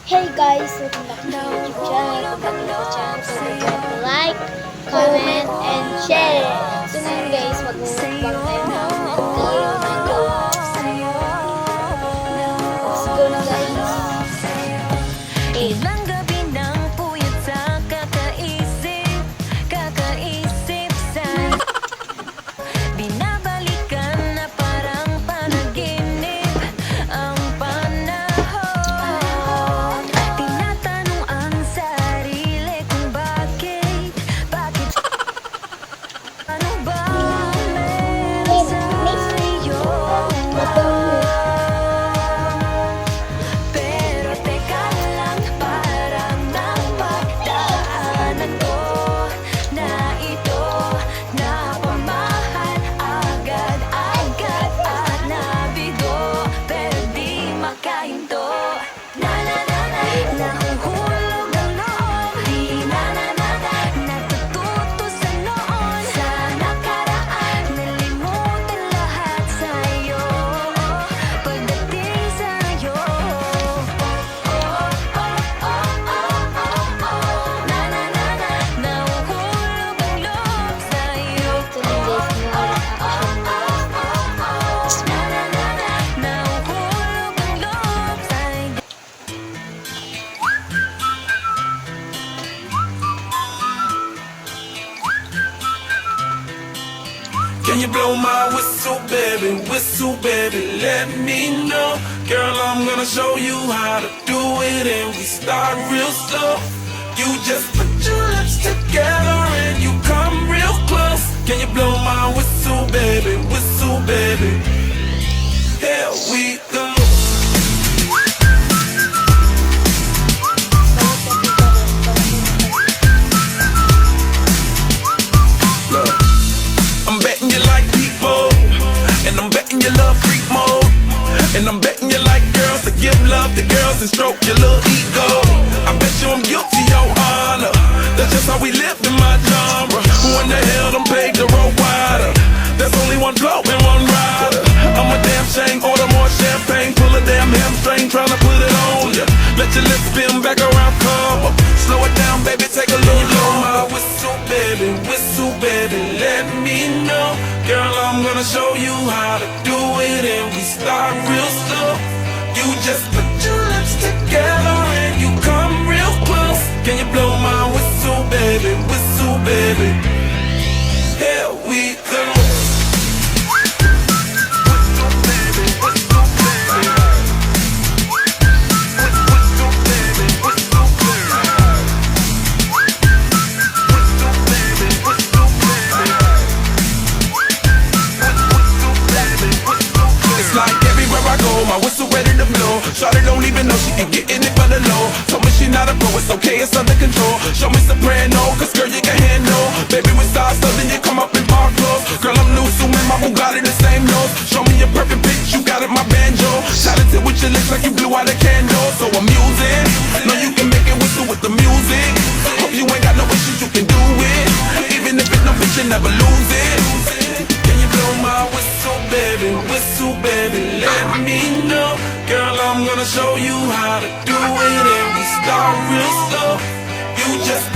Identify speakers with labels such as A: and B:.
A: Hey guys, welcome back to my YouTube channel. Kung bago na channel, so don't forget to like, comment, and share. So ngayon guys, mag-mukbang tayo ng mango. Let's go na guys.
B: Ilang gabi nang puyat sa kakaisip sa binabalikan na parang panaginip ang panahon. Tinatanong ang sarili kung bakit ano ba meron sa'yo? Pero teka lang, parang napagdaanan ko na ito, napamahal agad-agad at nabigo, pero di makahinto. Na-na-na-na, nahuhulog ang loob, di na-na-na-na, natututo sa noon, sa nakaraan, nalimutan lahat sa'yo, pagdating sa'yo. Na-na-na-na, nahuhulog ang loob sa'yo.
A: Ito na guys, mga reaction guys.
B: Na-na-na-na, nahuhulog ang loob sa'yo.
C: Can you blow my whistle, baby, let me know. Girl, I'm gonna show you how to do it, and we start real slow. You just put your lips together and you come real close. Can you blow my whistle, baby, here we go. Look, I'm betting you like people, and I'm betting you love freak mode, and I'm betting you like girls to give love to girls and stroke your little ego. I bet you I'm guilty, your honor. That's just how we live in my genre. Who in the hell done paved the road wider? There's only one blow and one rider. I'm a damn shame, order more champagne, pull a damn hamstring, tryna put it on ya. Let your lips spin back around, come up. Slow it down, baby, take a little blow my whistle, baby, let me know. Girl, I'm gonna show you how to do it, and we start real slow. You just put your lips together and you come real close. Can you blow my whistle, baby, here we go. Whistle, baby, whistle, baby. Whistle, baby, whistle, baby. Whistle, baby, whistle, baby. It's like everywhere I go, my whistle ready to blow. Shawty don't even know she can get in it for the low. Told me she not a pro, it's okay, it's under control. Show me soprano, cause girl you can handle. Baby with stars, so then you come up in park clothes. Girl I'm new, so in my Bugatti the same nose. Show me a perfect pitch, you got it, my banjo. Talented with your lips like you blew out a candle. So I'm using, know you can make it whistle with the music. Hope you ain't got no issues, you can do it. Even if it's no bitch, you never lose it. Can you blow my whistle, baby, let me know. Girl, I'm gonna show you how to do it, and we start real slow. You just